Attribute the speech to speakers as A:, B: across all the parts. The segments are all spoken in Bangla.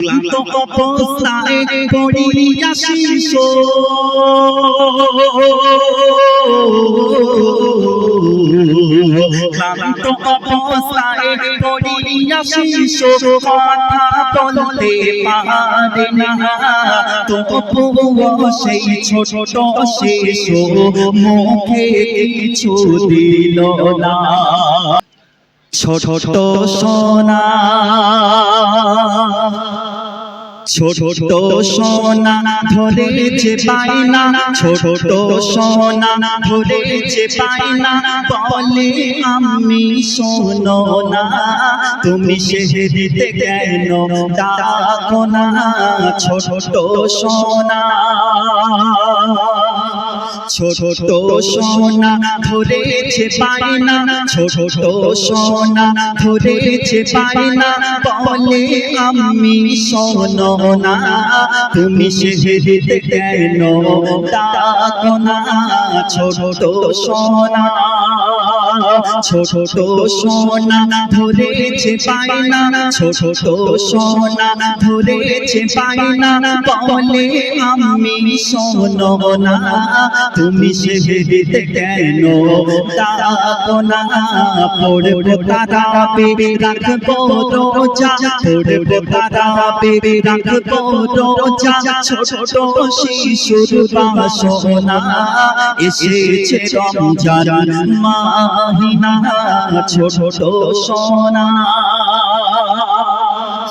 A: ক্লান্ত অবস্থায় পড়িয়া শিশু ক্লান্ত অবস্থায় পড়িয়া শিশু কথা বলতে পারে না তবুও সেই ছোট শিশু মুখে কিছু দিল না ছোট সোনা ছোট সোনা ধরেছে পায়না ছোট সোনা ধরেছে পায়না বলে আমি শোনো না তুমি সেদিতে কেন ডাকো না ছোট সোনা ছোট সোনা ধরেছে পায়না ছোট সোনা ধরেছে পায়না বলে আমি শোনো না তুমি সেদিতে কেন ডাকো না ছোট সোনা ছোট সোনা ধরেছে পায়না ছোট সোনা ধরেছে পায়না বলে আমি শোনো না তুমি সেদিতে কেন ডাকো না পড়বো তারাবে রাখবো রোজা পড়বো তারাবে রাখবো রোজা ছোট শিশুর বাসনা এসেছে রমজান মাহিনা ছোট সোনা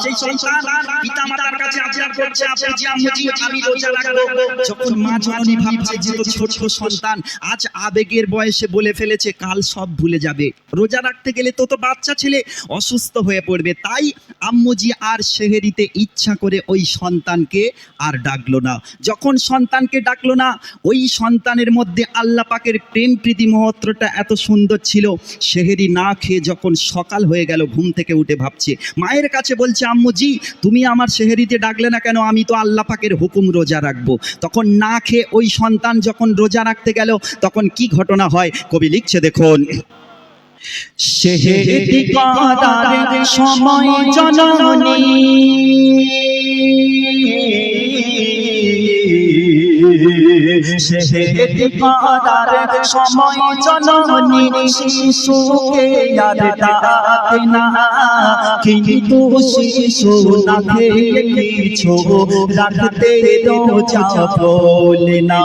A: সেই সন্তান পিতামাতার কাছে আবদার করছে আপুজি আম্মুজি আমি রোজা রাখবো যখন মা জননী ভাবছে যে তো ছোট সন্তান আজ আবেগের বয়সে বলে ফেলেছে কাল সব ভুলে যাবে রোজা রাখতে গেলে তো বাচ্চা ছেলে অসুস্থ হয়ে পড়বে তাই আম্মুজি আর সেহেরিতে ইচ্ছা করে ওই সন্তানকে আর ডাকলো না যখন সন্তানকে ডাকলো না ওই সন্তানের মধ্যে আল্লাহ পাকের প্রেম প্রীতি মহত্বটা এত সুন্দর ছিল সেহেরি না খেয়ে যখন সকাল হয়ে গেল ঘুম থেকে উঠে ভাবছে মায়ের কাছে বলছে আম্মুজি তুমি আমার সেহেরিতে ডাকলে না কেন আমি তো আল্লাহ পাকের হুকুম রোজা রাখবো তখন না খেয়ে ওই সন্তান যখন রোজা রাখতে গেল তখন কি ঘটনা হয় কবি লিখছে দেখুন সেহেরি করার সময় জননী সেহেরি করার সময় জননী শিশুকে আর ডাকে না কিন্তু শিশু না খেয়ে কিছু রাখতে রোজা বলে না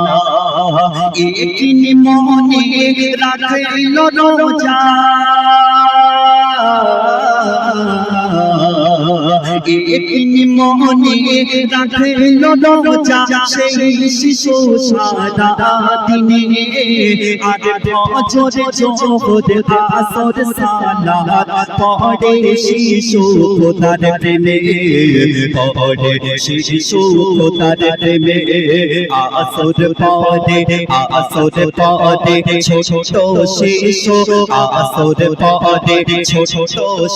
A: একিনি মনে রাখিল রোজা একিনি মনে রাখিল রোজা সেই শিশু সারা দিনে আর ফজর যোহর আসর সালাত পড়ে শিশু খোদার প্রেমে পড়ে শিশু খোদার প্রেমে আসর পড়ে ছোট শিশু আসর পড়ে ছোট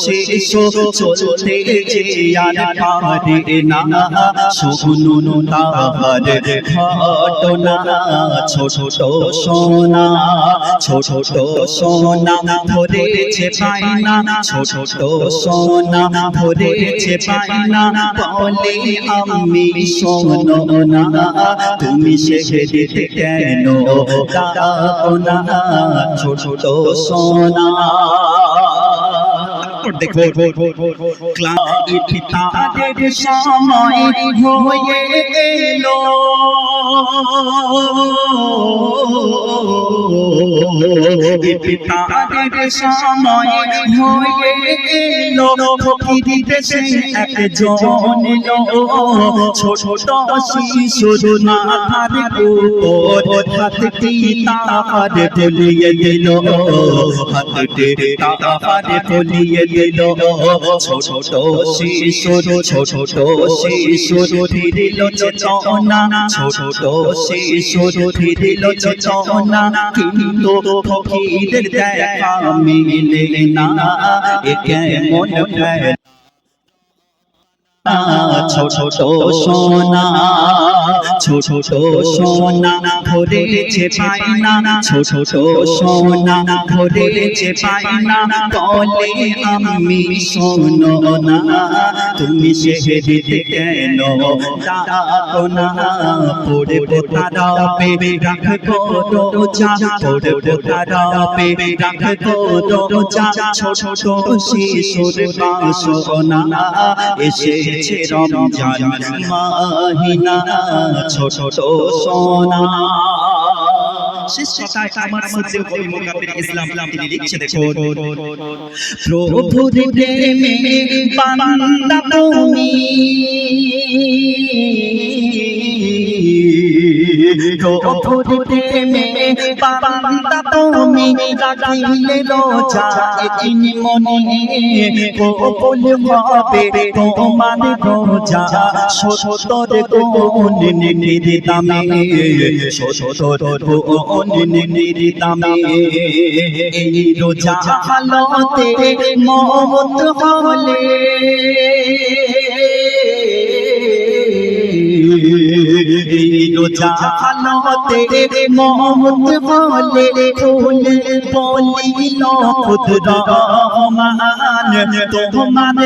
A: শিশু চলতে যে আর পারে না শুনুন তাহার ঘটনা ছোট সোনা ধরেছে পায়না ছোট সোনা ধরেছে পায়না বলে আমি শোনো না তুমি সেদিতে কেন ডাকো না ছোট সোনা দেখো ক্লান্তি তাদের সময় হয়ে এলো তাদের সময় হয়ে এলো ফকির দেশে একজন এলো ছোট শিশুর মাথার উপর হাতটি তাহার বলিয়ে দিল হাতটি তাহার বলিয়ে দিল ছোট শিশুর ফিরিল চেতনা ছোট শিশুর ফিরিল চেতনা কিন্তু ফকিরের দেখা মিলে না এ কেমন ছোট সোনা ছোট সোনা ধরেছে পাইনা ছোট সোনা ধরেছে পাইনা বলে আমি শোনো না তুমি সেদিকে কেন ডাকো না পড়বো তারাবে রাখবো রোজা পড়বো তারাবে রাখবো রোজা ছোট শিশুর বাসনা এসেছে রমজান মাহিনা ছোট সোনা শেষ কথায় আমার মধ্যে কবি মুকাব্বির ইসলাম তিনি লিখছে দেখুন প্রভুর প্রেমে বান্দা তুমি প্রভুর প্রেমে বান্দা তুমি রাখিলে রোজা একদিন মনে কবুল হবে তোমার রোজা সত্তর গুণ নির্দামে সত্তর গুণ নির্দামে এই রোজা হালতে মওত হলে রোজা হালতে মওত হলে খুলে বলিল খুদ রহমান তোমার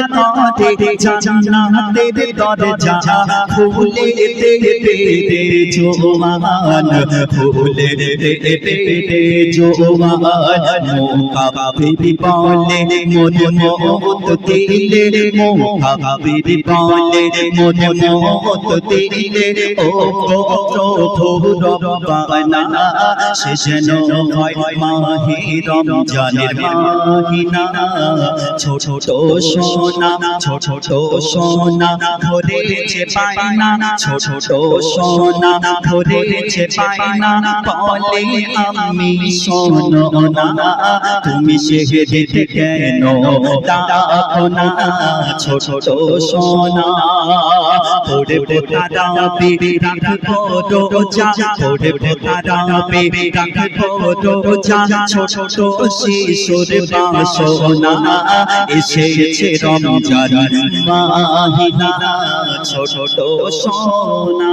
A: তরে জান্নাতের দরজা খুলে দেবে জোয়ান খুলে দেবে জোয়ান মুকাব্বির বলে মন মওত দিলে মুকাব্বির বলে মন মওত দিলে ও প্রভু রব্বানা সে যেন হয় মাহে রমজানের মাহিনা ছোট সোনা ছোট সোনা ধরেছে পাইনা ছোট সোনা ধরেছে পাইনা বলে আমি শোনো না তুমি সেদিকে কেন ডাকো না ছোট সোনা পড়বো তারাবে রাখবো রোজা পড়বো তারাবে রাখবো রোজা ছোট শিশুর বাসনা এসেছে রমজান মাহিনা ছোট সোনা